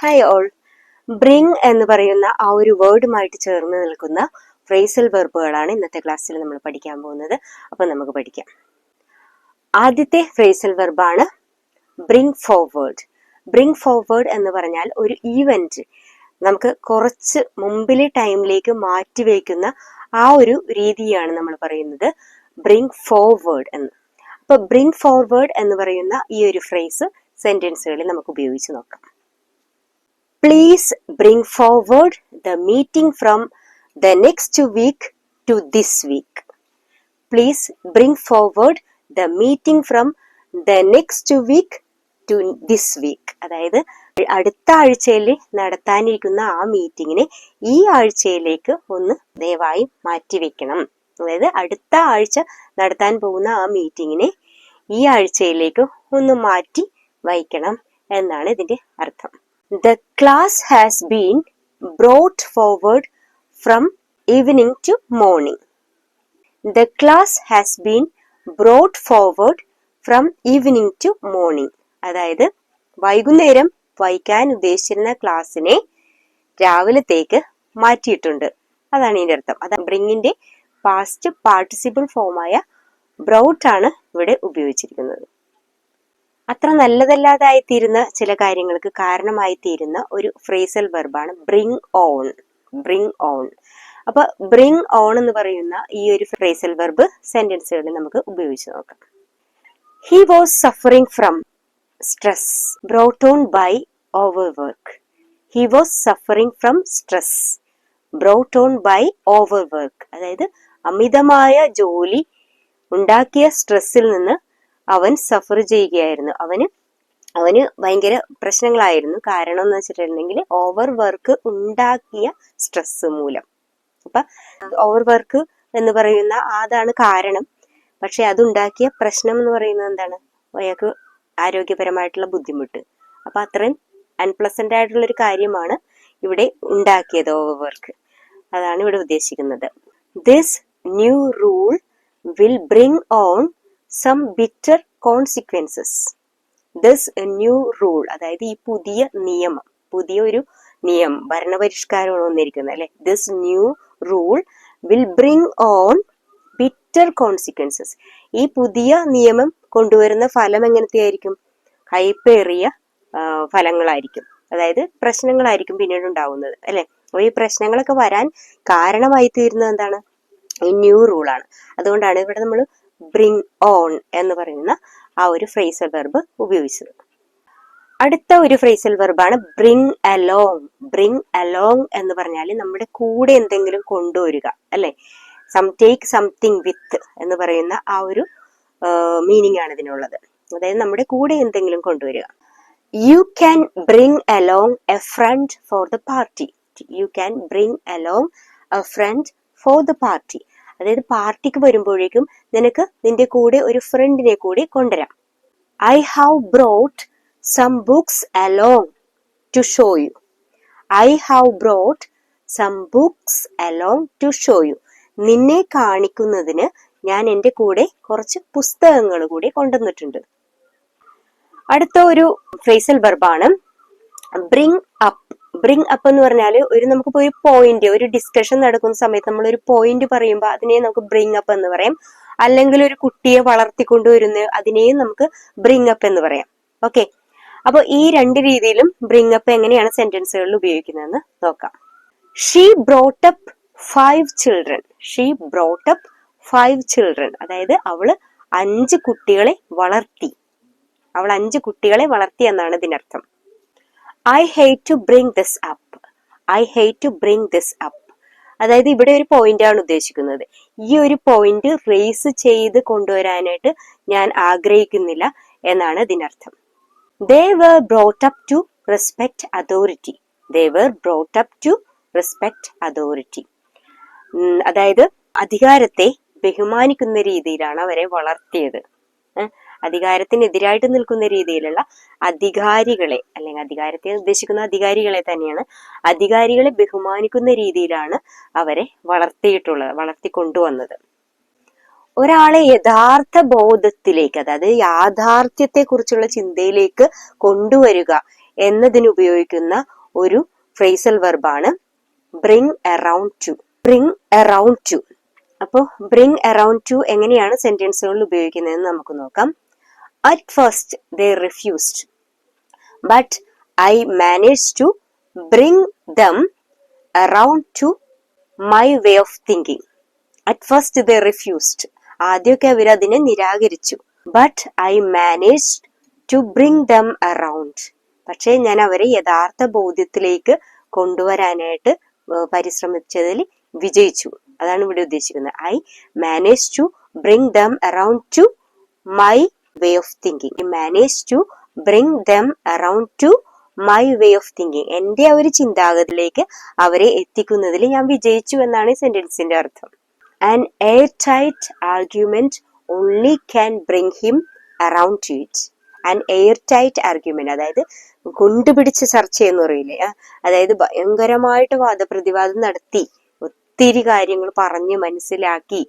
Hi all. Bring എന്ന് പറയുന്ന ആ ഒരു വേർഡുമായിട്ട് ചേർന്ന് നിൽക്കുന്ന ഫ്രേസൽ വെർബുകളാണ് ഇന്നത്തെ ക്ലാസ്സിൽ നമ്മൾ പഠിക്കാൻ പോകുന്നത്. അപ്പൊ നമുക്ക് പഠിക്കാം. ആദ്യത്തെ ഫ്രേസൽ വെർബാണ് ബ്രിങ് ഫോർവേഡ്. ബ്രിങ് ഫോർവേഡ് എന്ന് പറഞ്ഞാൽ ഒരു ഈവന്റ് നമുക്ക് കുറച്ച് മുമ്പിലെ ടൈമിലേക്ക് മാറ്റിവെക്കുന്ന ആ ഒരു രീതിയാണ് നമ്മൾ പറയുന്നത് ബ്രിങ് ഫോർവേഡ് എന്ന്. അപ്പൊ ബ്രിങ് ഫോർവേഡ് എന്ന് പറയുന്ന ഈ ഒരു ഫ്രേസ് സെന്റൻസുകളിൽ നമുക്ക് ഉപയോഗിച്ച് നോക്കാം. Please bring forward the meeting from the next week to this week. Please bring forward the meeting from the next week to this week. അതായത് അടുത്ത ആഴ്ചയിൽ നടത്താനിരിക്കുന്ന ആ മീറ്റിങ്ങിനെ ഈ ആഴ്ചയിലേക്ക് ഒന്ന് ദയവായി മാറ്റിവെക്കണം. അതായത് അടുത്ത ആഴ്ച നടത്താൻ പോകുന്ന ആ മീറ്റിങ്ങിനെ ഈ ആഴ്ചയിലേക്ക് ഒന്ന് മാറ്റി വയ്ക്കണം എന്നാണ് ഇതിന്റെ അർത്ഥം. The class has been brought forward from evening to morning. The class has been brought forward from evening to morning. അതായത് വൈകുന്നേരം വയ്ക്കാൻ ഉദ്ദേശിച്ചിരുന്ന ക്ലാസ്സിനെ രാവിലത്തേക്ക് മാറ്റിയിട്ടുണ്ട്. അതാണ് ഇതിന്റെ അർത്ഥം. അത് ബ്രിങ്ങിന്റെ പാസ്റ്റ് പാർട്ടിസിപ്പിൾ ഫോമായ ബ്രൗട്ട് ആണ് ഇവിടെ ഉപയോഗിച്ചിരിക്കുന്നത്. അത്ര നല്ലതല്ലാതായി തീരുന്ന ചില കാര്യങ്ങൾക്ക് കാരണമായി തീരുന്ന ഒരു ഫ്രേസൽ വെർബാണ് ബ്രിങ് ഓൺ. Bring on. അപ്പൊ ബ്രിങ് ഓൺ എന്ന് പറയുന്ന ഈ ഒരു ഫ്രേസൽ വെർബ് സെന്റൻസുകളിൽ നമുക്ക് ഉപയോഗിച്ച് നോക്കാം. He was suffering from stress brought on by over work. He was suffering from stress brought on by over work. അതായത് അമിതമായ ജോലി ഉണ്ടാക്കിയ സ്ട്രെസ്സിൽ നിന്ന് അവൻ സഫർ ചെയ്യുകയായിരുന്നു. അവന് ഭയങ്കര പ്രശ്നങ്ങളായിരുന്നു. കാരണം എന്ന് വെച്ചിട്ടുണ്ടെങ്കിൽ ഓവർ വർക്ക് ഉണ്ടാക്കിയ സ്ട്രെസ് മൂലം. അപ്പൊ ഓവർ വർക്ക് എന്ന് പറയുന്ന അതാണ് കാരണം. പക്ഷെ അതുണ്ടാക്കിയ പ്രശ്നം എന്ന് പറയുന്നത് എന്താണ്? അയാൾക്ക് ആരോഗ്യപരമായിട്ടുള്ള ബുദ്ധിമുട്ട്. അപ്പൊ അത്രയും അൺപ്ലസന്റ് ആയിട്ടുള്ള ഒരു കാര്യമാണ് ഇവിടെ ഉണ്ടാക്കിയത് ഓവർ വർക്ക്. അതാണ് ഇവിടെ ഉദ്ദേശിക്കുന്നത്. This new rule will bring on some bitter consequences. This new rule, അതായത് ഈ പുതിയ നിയമം, പുതിയ ഒരു നിയമം, ഭരണപരിഷ്കാരമാണ് വന്നിരിക്കുന്നത് അല്ലെ. This new rule will bring on bitter consequences. ഈ പുതിയ നിയമം കൊണ്ടുവരുന്ന ഫലം എങ്ങനത്തെ ആയിരിക്കും? കയ്പേറിയ ഫലങ്ങളായിരിക്കും. അതായത് പ്രശ്നങ്ങളായിരിക്കും പിന്നീട് ഉണ്ടാവുന്നത് അല്ലെ. അപ്പൊ ഈ പ്രശ്നങ്ങളൊക്കെ വരാൻ കാരണമായി തീരുന്നത് എന്താണ്? ഈ ന്യൂ റൂളാണ്. അതുകൊണ്ടാണ് ഇവിടെ നമ്മൾ ബ്രിങ് ഓൺ എന്ന് പറയുന്ന ആ ഒരു ഫ്രേസൽ വെർബ് ഉപയോഗിച്ചത്. അടുത്ത ഒരു ഫ്രേസൽ വെർബാണ് ബ്രിങ് അലോങ്. ബ്രിങ് അലോങ് എന്ന് പറഞ്ഞാൽ നമ്മുടെ കൂടെ എന്തെങ്കിലും കൊണ്ടുവരിക അല്ലെ. ടേക്ക് സംതിങ് വിത്ത് എന്ന് പറയുന്ന ആ ഒരു മീനിങ് ആണ് ഇതിനുള്ളത്. അതായത് നമ്മുടെ കൂടെ എന്തെങ്കിലും കൊണ്ടുവരിക. You can bring along a friend for the party. You can bring along a friend for the party. അതായത് പാർട്ടിക്ക് വരുമ്പോഴേക്കും നിനക്ക് നിന്റെ കൂടെ ഒരു ഫ്രണ്ടിനെ കൂടി കൊണ്ടുവരാം. I have brought some books along to show you. I have brought some books along to show you. നിന്നെ കാണിക്കുന്നതിന് ഞാൻ എൻ്റെ കൂടെ കുറച്ച് പുസ്തകങ്ങൾ കൂടി കൊണ്ടുവന്നിട്ടുണ്ട്. അടുത്ത ഒരു ഫ്രേസൽ വെർബാണ് ബ്രിങ് അപ്പ്. ബ്രിങ് അപ്പ് എന്ന് പറഞ്ഞാൽ നമുക്കിപ്പോ ഒരു പോയിന്റ്, ഒരു ഡിസ്കഷൻ നടക്കുന്ന സമയത്ത് നമ്മൾ ഒരു പോയിന്റ് പറയുമ്പോൾ അതിനെ നമുക്ക് ബ്രിങ് അപ്പ് എന്ന് പറയാം. അല്ലെങ്കിൽ ഒരു കുട്ടിയെ വളർത്തിക്കൊണ്ടുവരുന്ന അതിനെയും നമുക്ക് ബ്രിങ് അപ്പ് എന്ന് പറയാം. ഓക്കെ. അപ്പൊ ഈ രണ്ട് രീതിയിലും ബ്രിങ് അപ്പ് എങ്ങനെയാണ് സെന്റൻസുകളിൽ ഉപയോഗിക്കുന്നതെന്ന് നോക്കാം. She brought up 5 children. She brought up 5 children. അതായത് അവള് 5 കുട്ടികളെ വളർത്തി. അവൾ 5 കുട്ടികളെ വളർത്തി എന്നാണ് ഇതിനർത്ഥം. I hate to bring this up. I hate to bring this up. അതായത് ഇവിടെ ഒരു പോയിന്റ് ആണ് ഉദ്ദേശിക്കുന്നത്. ഈ ഒരു പോയിന്റ് റേസ് ചെയ്ത് കൊണ്ടുവരാനായിട്ട് ഞാൻ ആഗ്രഹിക്കുന്നില്ല എന്നാണ് ഇതിനർത്ഥം. They were brought up to respect authority. They were brought up to respect authority. അതായത് അധികാരത്തെ ബഹുമാനിക്കുന്ന രീതിയിലാണ് അവരെ വളർത്തിയത്. അധികാരത്തിനെതിരായിട്ട് നിൽക്കുന്ന രീതിയിലുള്ള അധികാരികളെ, അല്ലെങ്കിൽ അധികാരത്തെ ഉദ്ദേശിക്കുന്ന അധികാരികളെ തന്നെയാണ്, അധികാരികളെ ബഹുമാനിക്കുന്ന രീതിയിലാണ് അവരെ വളർത്തിക്കൊണ്ടുവന്നത്. ഒരാളെ യഥാർത്ഥ ബോധത്തിലേക്ക്, അതായത് യാഥാർത്ഥ്യത്തെ കുറിച്ചുള്ള ചിന്തയിലേക്ക് കൊണ്ടുവരിക എന്നതിന് ഉപയോഗിക്കുന്ന ഒരു ഫ്രേസൽ വെർബാണ് bring around to. Bring around to. അപ്പോൾ ബ്രിങ് അറൌണ്ട് ടു എങ്ങനെയാണ് സെന്റൻസുകളിൽ ഉപയോഗിക്കുന്നതെന്ന് നമുക്ക് നോക്കാം. At first they refused, but I manage to bring them around to my way of thinking. At first they refused, ആദ്യമൊക്കെ അവർ അതിനെ നിരാകരിച്ചു. But I manage to bring them around, പക്ഷേ ഞാൻ അവരെ യഥാർത്ഥ ബോധ്യത്തിലേക്ക് കൊണ്ടുവരാനായിട്ട് പരിശ്രമിച്ചതിൽ വിജയിച്ചു. അതാണ് ഇവിടെ ഉദ്ദേശിക്കുന്നത്. I manage to bring them around to my way of thinking. Manage to bring them around to my way of thinking. എന്റെ ആ ഒരു ചിന്താഗതിയിലേക്ക് അവരെ എത്തിക്കുന്നതിൽ ഞാൻ വിജയിച്ചു എന്നാണ് ഈ സെന്റൻസിന്റെ അർത്ഥം. An air tight argument only can bring him around to it. An air tight argument, അതായത് കൊണ്ടുപിടിച്ച ചർച്ച എന്ന് പറയില്ലേ, അതായത് ഭയങ്കരമായിട്ട് വാദപ്രതിവാദം നടത്തി ഒത്തിരി കാര്യങ്ങൾ പറഞ്ഞ് മനസ്സിലാക്കി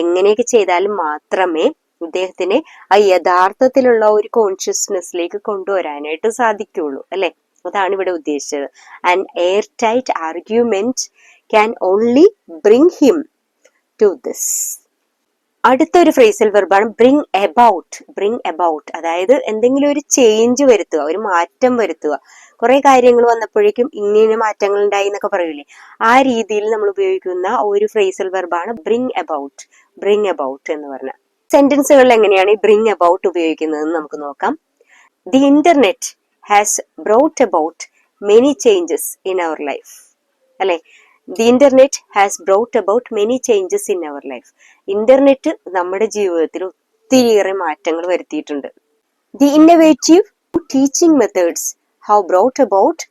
എങ്ങനെയൊക്കെ ചെയ്താലും മാത്രമേ ഇദ്ദേഹത്തിന് ആ യഥാർത്ഥത്തിലുള്ള ഒരു കോൺഷ്യസ്നെസ്സിലേക്ക് കൊണ്ടുവരാനായിട്ട് സാധിക്കുള്ളൂ, അല്ലെ? അതാണ് ഇവിടെ ഉദ്ദേശിച്ചത്. An air tight argument can only bring him to this. അടുത്തൊരു ഫ്രേസൽ വെർബാണ് ബ്രിങ് എബൌട്ട്. ബ്രിങ് എബൌട്ട്, അതായത് എന്തെങ്കിലും ഒരു ചേഞ്ച് വരുത്തുക, ഒരു മാറ്റം വരുത്തുക. കുറെ കാര്യങ്ങൾ വന്നപ്പോഴേക്കും ഇങ്ങനെ മാറ്റങ്ങൾ ഉണ്ടായി എന്നൊക്കെ പറയൂലേ, ആ രീതിയിൽ നമ്മൾ ഉപയോഗിക്കുന്ന ഒരു ഫ്രേസൽ വെർബാണ് ബ്രിങ് എബൌട്ട്. ബ്രിങ് എബൌട്ട് എന്ന് പറഞ്ഞ സെന്റൻസുകളിൽ എങ്ങനെയാണ് ഈ ബ്രിങ് എബൌട്ട് ഉപയോഗിക്കുന്നതെന്ന് നമുക്ക് നോക്കാം. The internet has brought about many changes in our life. അല്ലെ, the internet has brought about many changes in our life. Internet നമ്മുടെ ജീവിതത്തിൽ ഒത്തിരിയേറെ മാറ്റങ്ങൾ വരുത്തിയിട്ടുണ്ട്. The innovative teaching methods have brought about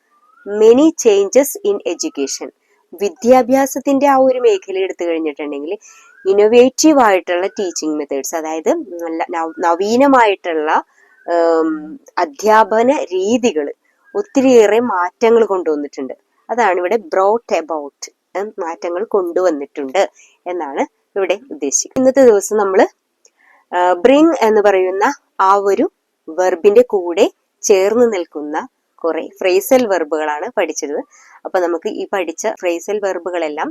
many changes in education. വിദ്യാഭ്യാസത്തിന്റെ ആ ഒരു മേഖല എടുത്തു കഴിഞ്ഞിട്ടുണ്ടെങ്കിൽ ഇന്നോവേറ്റീവ് ആയിട്ടുള്ള ടീച്ചിങ് മെത്തേഡ്സ്, അതായത് നവീനമായിട്ടുള്ള അധ്യാപന രീതികൾ ഒത്തിരിയേറെ മാറ്റങ്ങൾ കൊണ്ടുവന്നിട്ടുണ്ട്. അതാണ് ഇവിടെ ബ്രോട്ട് എബൌട്ട്, മാറ്റങ്ങൾ കൊണ്ടുവന്നിട്ടുണ്ട് എന്നാണ് ഇവിടെ ഉദ്ദേശിക്കുന്നത്. ഇന്നത്തെ ദിവസം നമ്മൾ ബ്രിങ് എന്ന് പറയുന്ന ആ ഒരു വെർബിന്റെ കൂടെ ചേർന്ന് നിൽക്കുന്ന കുറെ ഫ്രേസൽ വെർബുകളാണ് പഠിച്ചത്. അപ്പൊ നമുക്ക് ഈ പഠിച്ച ഫ്രേസൽ വെർബുകളെല്ലാം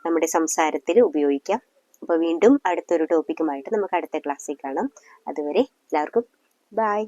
നമ്മുടെ സംസാരത്തിൽ ഉപയോഗിക്കാം. അപ്പൊ വീണ്ടും അടുത്തൊരു ടോപ്പിക്കുമായിട്ട് നമുക്ക് അടുത്ത ക്ലാസ്സിൽ കാണാം. അതുവരെ എല്ലാവർക്കും ബൈ.